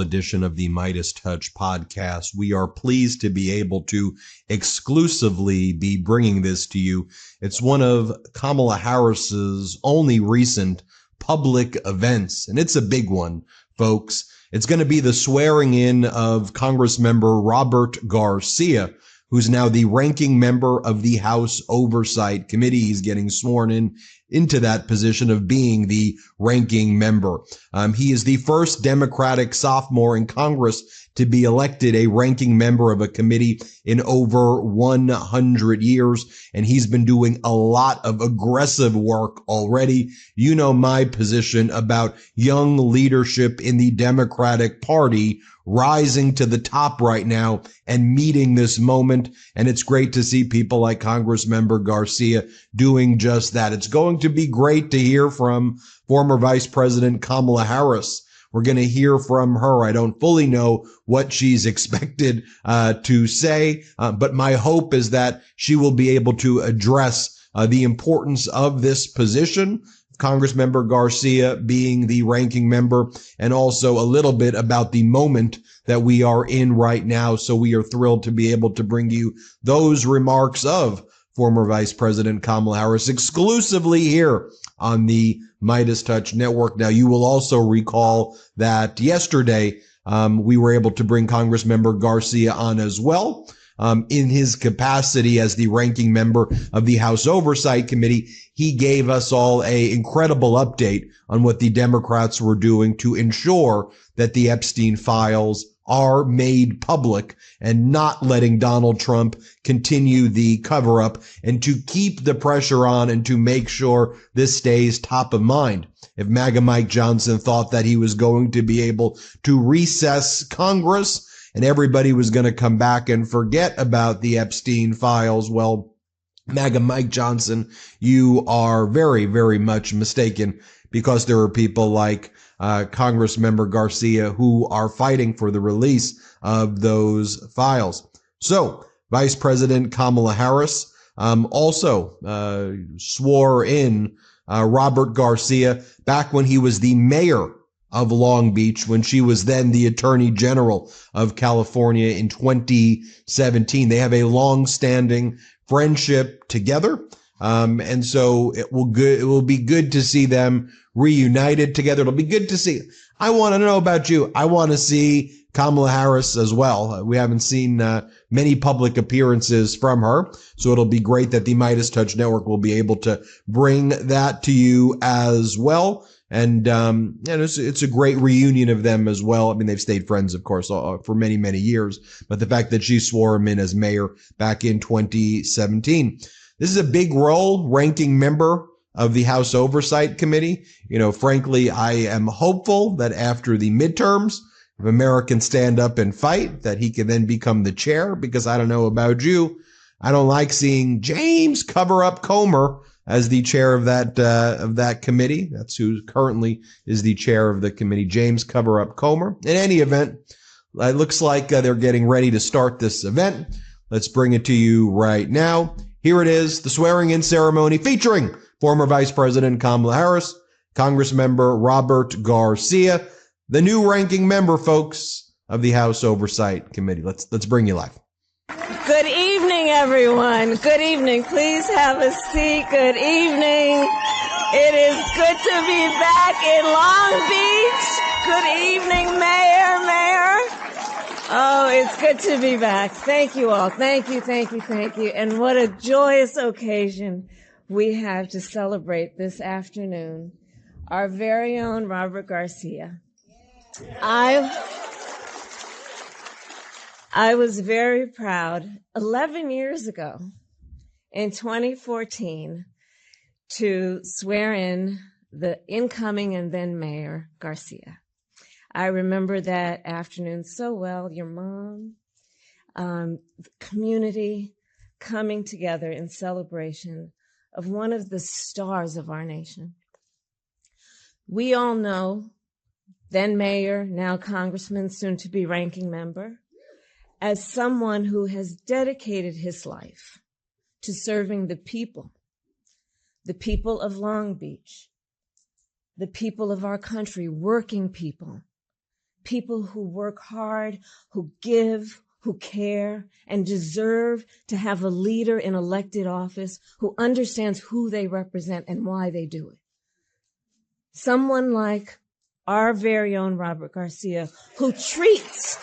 edition of the MeidasTouch podcast. We are pleased to be able to exclusively be bringing this to you. It's one of Kamala Harris's only recent public events, and it's a big one, folks. It's going to be the swearing in of Congressmember Robert Garcia, who's now the ranking member of the House Oversight Committee. He's getting sworn into that position of being the ranking member. He is the first Democratic sophomore in Congress to be elected a ranking member of a committee in over 100 years, and he's been doing a lot of aggressive work already. You know my position about young leadership in the Democratic Party rising to the top right now and meeting this moment. And it's great to see people like Congressmember Garcia doing just that. It's going to be great to hear from former Vice President Kamala Harris. We're going to hear from her. I don't fully know what she's expected to say, but my hope is that she will be able to address the importance of this position, Congressmember Garcia being the ranking member, and also a little bit about the moment that we are in right now. So we are thrilled to be able to bring you those remarks of former Vice President Kamala Harris exclusively here on the MeidasTouch Network. Now, you will also recall that yesterday we were able to bring Congressmember Garcia on as well. In his capacity as the ranking member of the House Oversight Committee, he gave us all an incredible update on what the Democrats were doing to ensure that the Epstein files are made public and not letting Donald Trump continue the cover up, and to keep the pressure on and to make sure this stays top of mind. If MAGA Mike Johnson thought that he was going to be able to recess Congress and everybody was going to come back and forget about the Epstein files, well, MAGA Mike Johnson, you are very, very much mistaken, because there are people like Congressmember Garcia who are fighting for the release of those files. So Vice President Kamala Harris also swore in Robert Garcia back when he was the mayor of Long Beach, when she was then the Attorney General of California in 2017. They have a long-standing friendship together. And so it will be good to see them reunited together. It'll be good to see. I want to know about you. I want to see Kamala Harris as well. We haven't seen many public appearances from her, so it'll be great that the MeidasTouch Network will be able to bring that to you as well. And it's a great reunion of them as well. I mean, they've stayed friends, of course, for many, many years. But the fact that she swore him in as mayor back in 2017. This is a big role, ranking member of the House Oversight Committee. You know, frankly, I am hopeful that after the midterms, if Americans stand up and fight, that he can then become the chair, because I don't know about you, I don't like seeing James Cover-Up Comer as the chair of that committee. That's who currently is the chair of the committee, James Cover-Up Comer. In any event, it looks like they're getting ready to start this event. Let's bring it to you right now. Here it is, the swearing-in ceremony featuring former Vice President Kamala Harris, Congressmember Robert Garcia, the new ranking member, folks, of the House Oversight Committee. Let's bring you live. Good evening, everyone. Good evening. Please have a seat. Good evening. It is good to be back in Long Beach. Good evening, Mayor. Oh, it's good to be back. Thank you all. Thank you. And what a joyous occasion we have to celebrate this afternoon. Our very own Robert Garcia. I was very proud 11 years ago in 2014 to swear in the incoming and then Mayor Garcia. I remember that afternoon so well, your mom, the community coming together in celebration of one of the stars of our nation. We all know then Mayor, now Congressman, soon to be ranking member, as someone who has dedicated his life to serving the people of Long Beach, the people of our country, working people, people who work hard, who give, who care, and deserve to have a leader in elected office who understands who they represent and why they do it. Someone like our very own Robert Garcia, who treats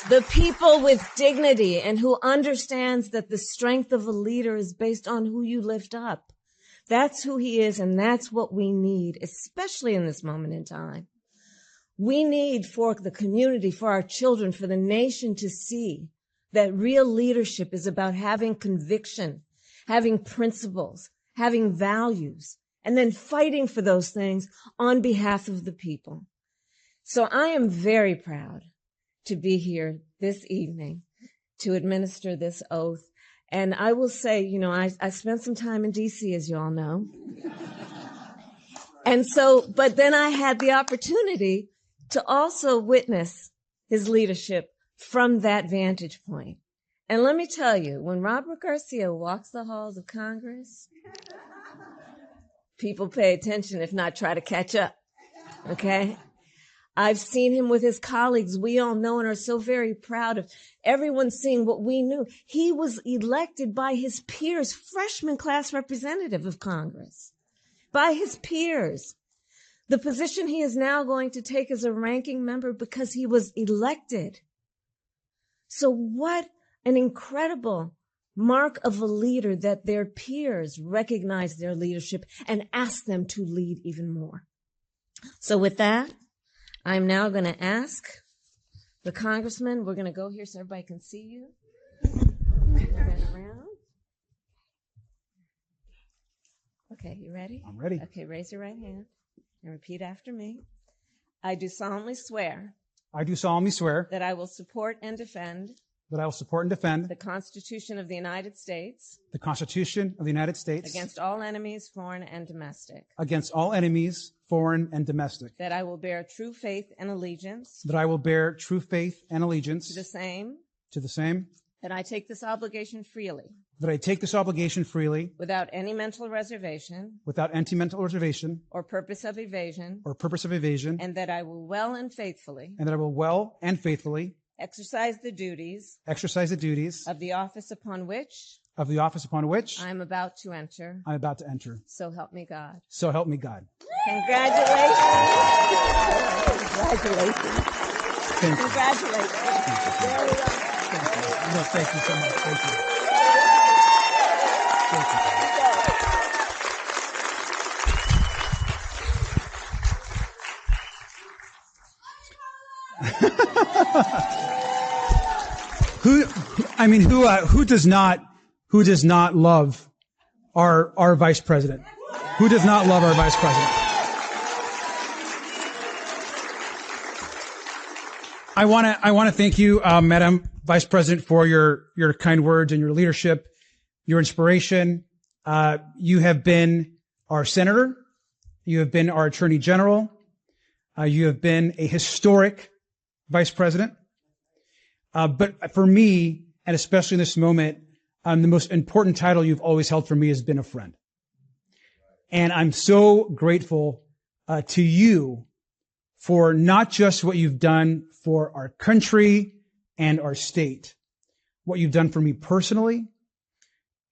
the people with dignity and who understands that the strength of a leader is based on who you lift up. That's who he is, and that's what we need, especially in this moment in time. We need for the community, for our children, for the nation to see that real leadership is about having conviction, having principles, having values, and then fighting for those things on behalf of the people. So I am very proud to be here this evening to administer this oath. And I will say, you know, I spent some time in D.C., as you all know. And so, but then I had the opportunity to also witness his leadership from that vantage point. And let me tell you, when Robert Garcia walks the halls of Congress, people pay attention, if not try to catch up, okay? I've seen him with his colleagues. We all know and are so very proud of everyone seeing what we knew. He was elected by his peers, freshman class representative of Congress, by his peers. The position he is now going to take as a ranking member because he was elected. So what an incredible mark of a leader that their peers recognize their leadership and ask them to lead even more. So with that, I'm now going to ask the congressman. We're going to go here so everybody can see you. Move that around. Okay, you ready? I'm ready. Okay, raise your right hand and repeat after me. I do solemnly swear I do solemnly swear that I will support and defend that I will support and defend the Constitution of the United States the Constitution of the United States against all enemies, foreign and domestic, against all enemies, foreign and domestic, that I will bear true faith and allegiance that I will bear true faith and allegiance to the same, that I take this obligation freely, without any mental reservation without any mental reservation or purpose of evasion, and that I will well and faithfully exercise the duties of the office upon which I am about to enter. So help me God. So help me God. Congratulations. Thank you. Congratulations. Very well. No, thank you so much. Thank you. Who does not love our vice president? Who does not love our vice president? I want to thank you, Madam Vice President, for your kind words and your leadership, your inspiration. You have been our senator. You have been our attorney general. You have been a historic vice president. But for me, and especially in this moment, the most important title you've always held for me has been a friend. And I'm so grateful to you for not just what you've done for our country and our state, what you've done for me personally,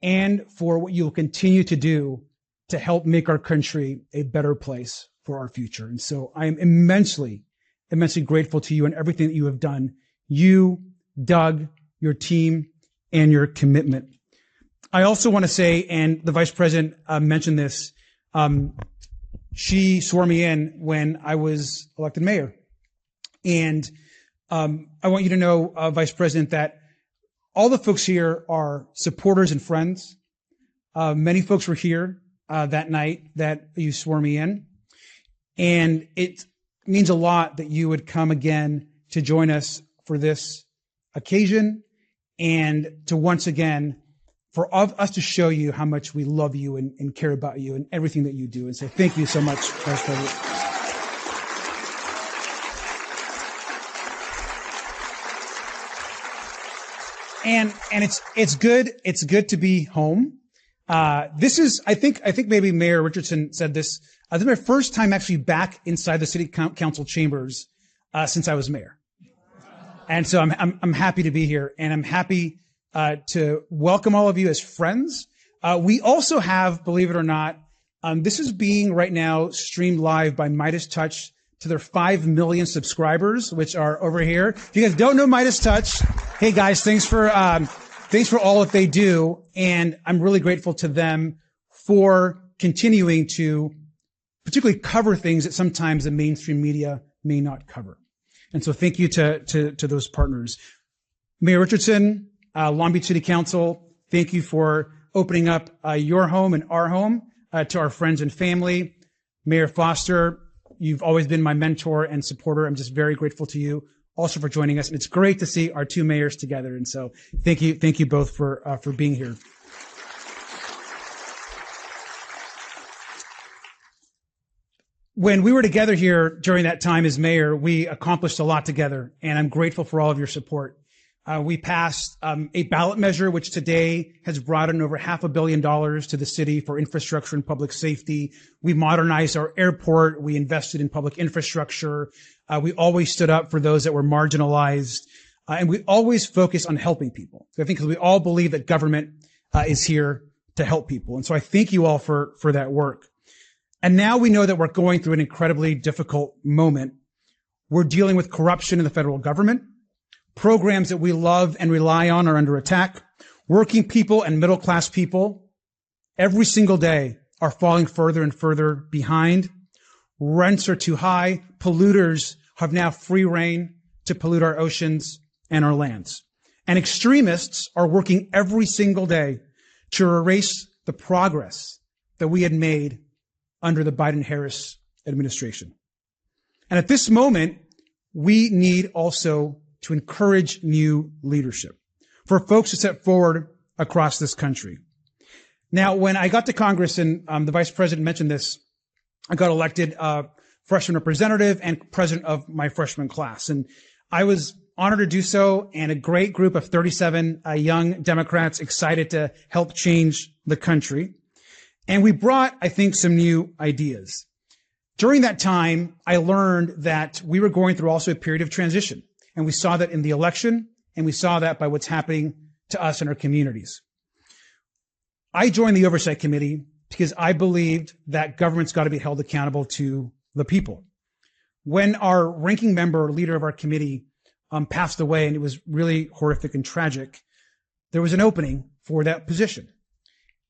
and for what you'll continue to do to help make our country a better place for our future. And so I am immensely grateful to you and everything that you have done. You, Doug, your team, and your commitment. I also want to say, and the Vice President mentioned this, she swore me in when I was elected mayor. And I want you to know, Vice President, that all the folks here are supporters and friends. Many folks were here that night that you swore me in. And it means a lot that you would come again to join us for this occasion and to once again for us to show you how much we love you and care about you and everything that you do. And so thank you so much, Vice President. And it's good to be home. This is, I think maybe Mayor Richardson said this This is my first time actually back inside the city council chambers since I was mayor. And so I'm happy to be here, and I'm happy to welcome all of you as friends. We also have, believe it or not, this is being right now streamed live by MeidasTouch to their 5 million subscribers, which are over here. If you guys don't know MeidasTouch, hey guys, thanks for all that they do. And I'm really grateful to them for continuing to particularly cover things that sometimes the mainstream media may not cover. And so thank you to those partners. Mayor Richardson, Long Beach City Council, thank you for opening up your home and our home to our friends and family. Mayor Foster, you've always been my mentor and supporter. I'm just very grateful to you also for joining us. And it's great to see our two mayors together. And so thank you both for being here. When we were together here during that time as mayor, we accomplished a lot together, and I'm grateful for all of your support. We passed a ballot measure, which today has brought in over $500 million to the city for infrastructure and public safety. We modernized our airport. We invested in public infrastructure. We always stood up for those that were marginalized. And we always focus on helping people. So I think because we all believe that government is here to help people. And so I thank you all for that work. And now we know that we're going through an incredibly difficult moment. We're dealing with corruption in the federal government. Programs that we love and rely on are under attack. Working people and middle-class people every single day are falling further and further behind. Rents are too high. Polluters have now free rein to pollute our oceans and our lands. And extremists are working every single day to erase the progress that we had made under the Biden-Harris administration. And at this moment, we need also to encourage new leadership for folks to step forward across this country. Now, when I got to Congress, and the vice president mentioned this, I got elected freshman representative and president of my freshman class. And I was honored to do so, and a great group of 37 young Democrats excited to help change the country. And we brought, I think, some new ideas. During that time, I learned that we were going through also a period of transition. And we saw that in the election, and we saw that by what's happening to us in our communities. I joined the Oversight Committee because I believed that government's got to be held accountable to the people. When our ranking member, leader of our committee, passed away, and it was really horrific and tragic, there was an opening for that position.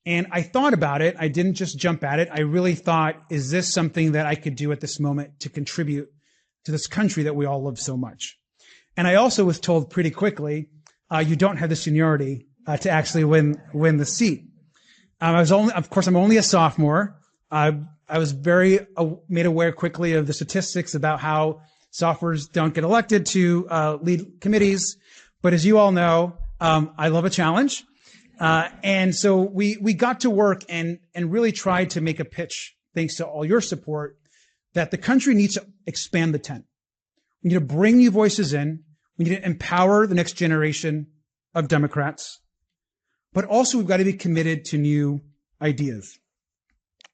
And I thought about it. I didn't just jump at it. I really thought, is this something that I could do at this moment to contribute to this country that we all love so much? And I also was told pretty quickly, you don't have the seniority to actually win the seat. Of course, I'm only a sophomore. I was very made aware quickly of the statistics about how sophomores don't get elected to lead committees. But as you all know, I love a challenge. And so we got to work and really tried to make a pitch, thanks to all your support, that the country needs to expand the tent. We need to bring new voices in. We need to empower the next generation of Democrats. But also we've got to be committed to new ideas.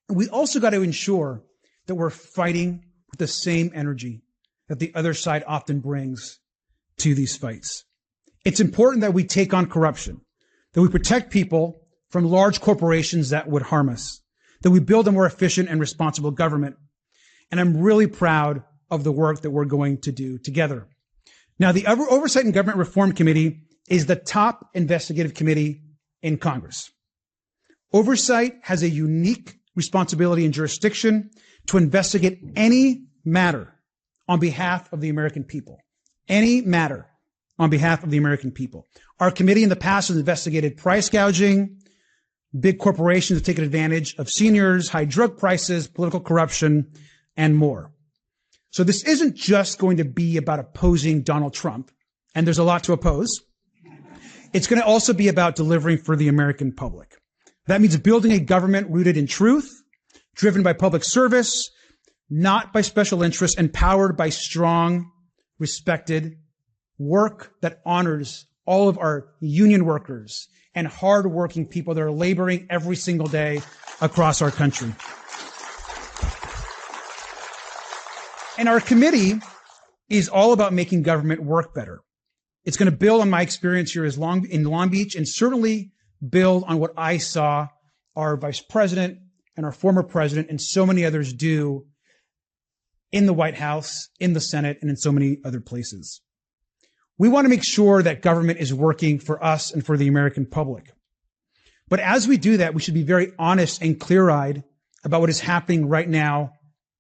We also got to ensure that we're fighting with the same energy that the other side often brings to these fights. It's important that we take on corruption, that we protect people from large corporations that would harm us, that we build a more efficient and responsible government. And I'm really proud of the work that we're going to do together. Now, the Oversight and Government Reform Committee is the top investigative committee in Congress. Oversight has a unique responsibility and jurisdiction to investigate any matter on behalf of the American people. Any matter on behalf of the American people. Our committee in the past has investigated price gouging, big corporations have taken advantage of seniors, high drug prices, political corruption, and more. So this isn't just going to be about opposing Donald Trump, and there's a lot to oppose. It's going to also be about delivering for the American public. That means building a government rooted in truth, driven by public service, not by special interests, and powered by strong, respected work that honors all of our union workers and hardworking people that are laboring every single day across our country. And our committee is all about making government work better. It's going to build on my experience here in Long Beach and certainly build on what I saw our vice president and our former president and so many others do in the White House, in the Senate, and in so many other places. We want to make sure that government is working for us and for the American public. But as we do that, we should be very honest and clear-eyed about what is happening right now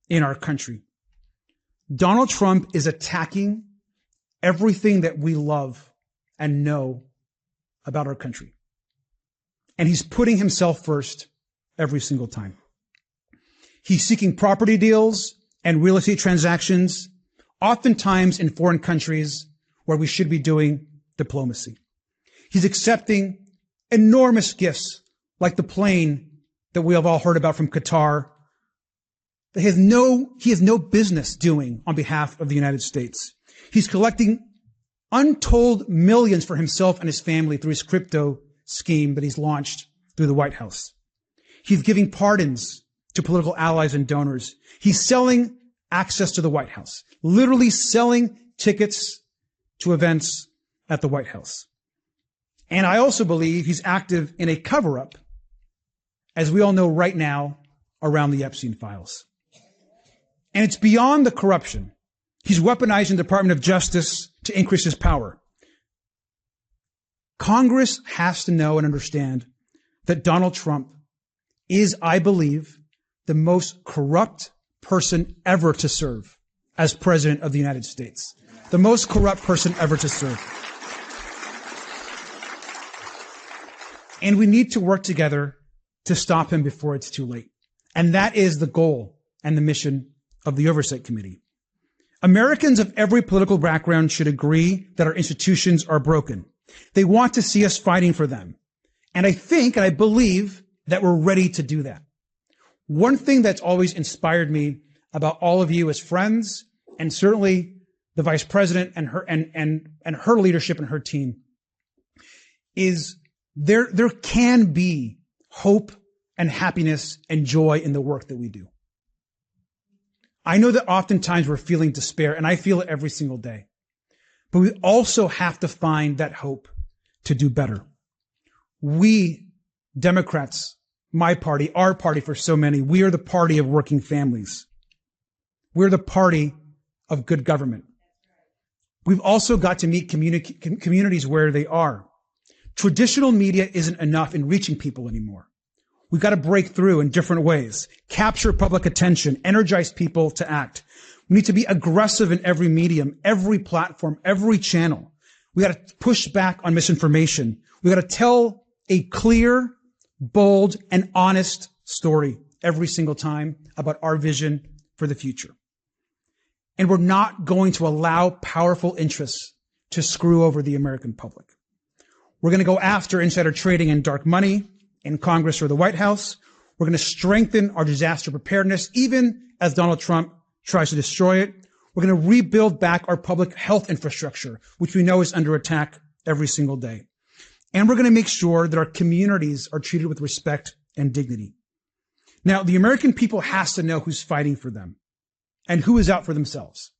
in our country. Donald Trump is attacking everything that we love and know about our country. And he's putting himself first every single time. He's seeking property deals and real estate transactions, oftentimes in foreign countries where we should be doing diplomacy. He's accepting enormous gifts like the plane that we have all heard about from Qatar that he has no business doing on behalf of the United States. He's collecting untold millions for himself and his family through his crypto scheme that he's launched through the White House. He's giving pardons to political allies and donors. He's selling access to the White House, literally selling tickets to events at the White House. And I also believe he's active in a cover-up, as we all know right now, around the Epstein files. And it's beyond the corruption. He's weaponizing the Department of Justice to increase his power. Congress has to know and understand that Donald Trump is, I believe, the most corrupt person ever to serve as president of the United States. The most corrupt person ever to serve. And we need to work together to stop him before it's too late. And that is the goal and the mission of the Oversight Committee. Americans of every political background should agree that our institutions are broken. They want to see us fighting for them. And I think, and I believe, that we're ready to do that. One thing that's always inspired me about all of you as friends, and certainly the vice president and her leadership and her team, is there can be hope and happiness and joy in the work that we do. I know that oftentimes we're feeling despair, and I feel it every single day. But we also have to find that hope to do better. We, Democrats, my party, our party for so many, we are the party of working families. We're the party of good government. We've also got to meet communities where they are. Traditional media isn't enough in reaching people anymore. We've got to break through in different ways, capture public attention, energize people to act. We need to be aggressive in every medium, every platform, every channel. We got to push back on misinformation. We got to tell a clear, bold, and honest story every single time about our vision for the future. And we're not going to allow powerful interests to screw over the American public. We're going to go after insider trading and dark money in Congress or the White House. We're going to strengthen our disaster preparedness, even as Donald Trump tries to destroy it. We're going to rebuild back our public health infrastructure, which we know is under attack every single day. And we're going to make sure that our communities are treated with respect and dignity. Now, the American people has to know who's fighting for them and who is out for themselves.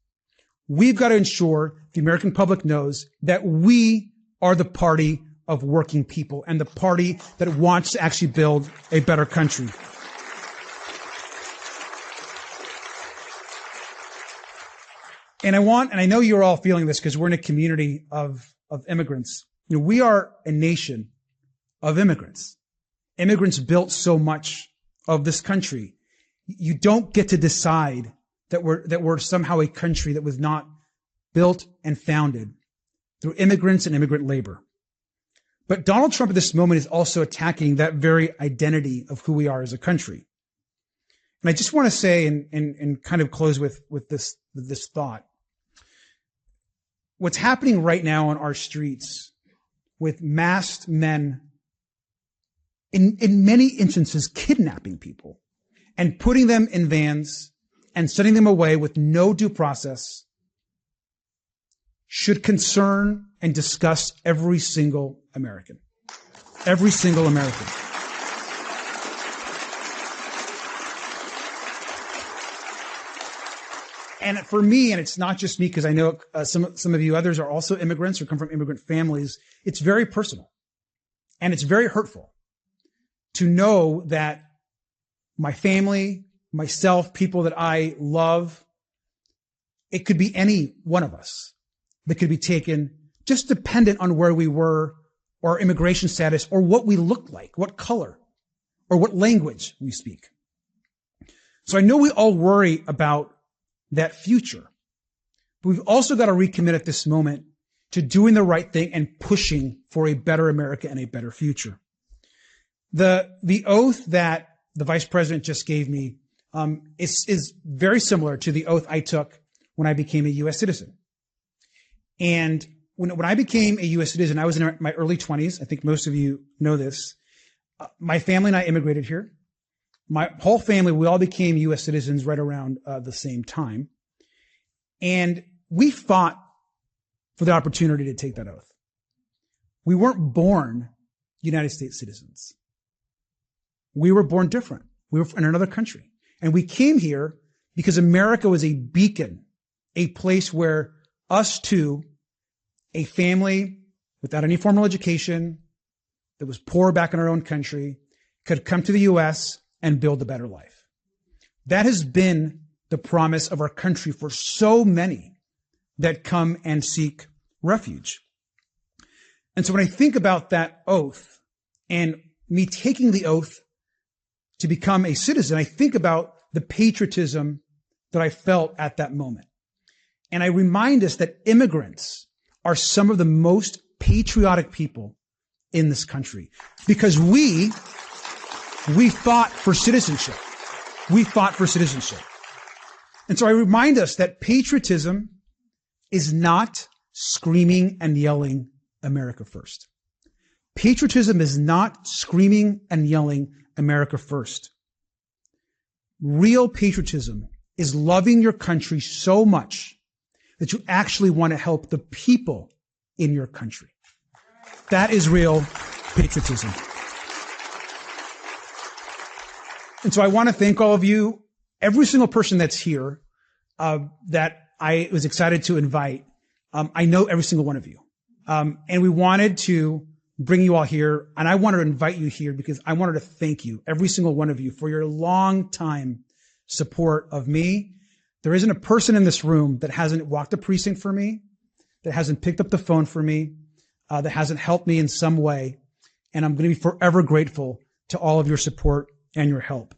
We've got to ensure the American public knows that we are the party of working people and the party that wants to actually build a better country. And I know you're all feeling this because we're in a community of immigrants. You know, we are a nation of immigrants. Immigrants built so much of this country. You don't get to decide that we're somehow a country that was not built and founded through immigrants and immigrant labor. But Donald Trump at this moment is also attacking that very identity of who we are as a country. And I just want to say and kind of close with this thought. What's happening right now on our streets with masked men, in many instances, kidnapping people and putting them in vans and sending them away with no due process, should concern and disgust every single American. Every single American. And for me, and it's not just me, because I know some of you others are also immigrants or come from immigrant families, it's very personal. And it's very hurtful to know that my family, myself, people that I love, it could be any one of us that could be taken, just dependent on where we were, or immigration status, or what we look like, what color, or what language we speak. So I know we all worry about that future, but we've also got to recommit at this moment to doing the right thing and pushing for a better America and a better future. The oath that the vice president just gave me is very similar to the oath I took when I became a U.S. citizen. And when I became a U.S. citizen, I was in my early 20s. I think most of you know this. My family and I immigrated here. My whole family, we all became U.S. citizens right around the same time. And we fought for the opportunity to take that oath. We weren't born United States citizens. We were born different. We were in another country. And we came here because America was a beacon, a place where us two, a family without any formal education, that was poor back in our own country, could come to the U.S. and build a better life. That has been the promise of our country for so many that come and seek refuge. And so when I think about that oath and me taking the oath to become a citizen, I think about the patriotism that I felt at that moment. And I remind us that immigrants are some of the most patriotic people in this country, because we fought for citizenship. We fought for citizenship. And so I remind us that patriotism is not screaming and yelling America first. Patriotism is not screaming and yelling America first. Real patriotism is loving your country so much that you actually want to help the people in your country. That is real patriotism. And so I want to thank all of you, every single person that's here, that I was excited to invite. I know every single one of you. And we wanted to bring you all here, and I wanted to invite you here because I wanted to thank you, every single one of you, for your long time support of me. There isn't a person in this room that hasn't walked a precinct for me, that hasn't picked up the phone for me, that hasn't helped me in some way. And I'm going to be forever grateful to all of your support and your help.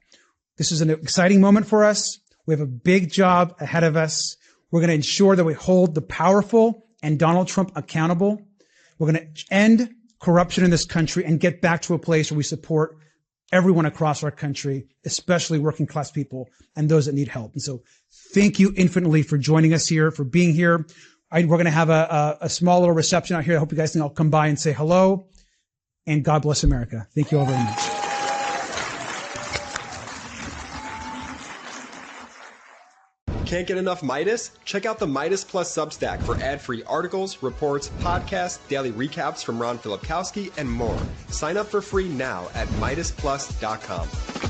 This is an exciting moment for us. We have a big job ahead of us. We're going to ensure that we hold the powerful and Donald Trump accountable. We're going to end corruption in this country and get back to a place where we support everyone across our country, especially working class people and those that need help. And so thank you infinitely for joining us here, for being here. We're going to have a small little reception out here. I hope you guys can all come by and say hello. And God bless America. Thank you all very much. Can't get enough Meidas? Check out the Meidas Plus Substack for ad-free articles, reports, podcasts, daily recaps from Ron Filipkowski, and more. Sign up for free now at MeidasPlus.com.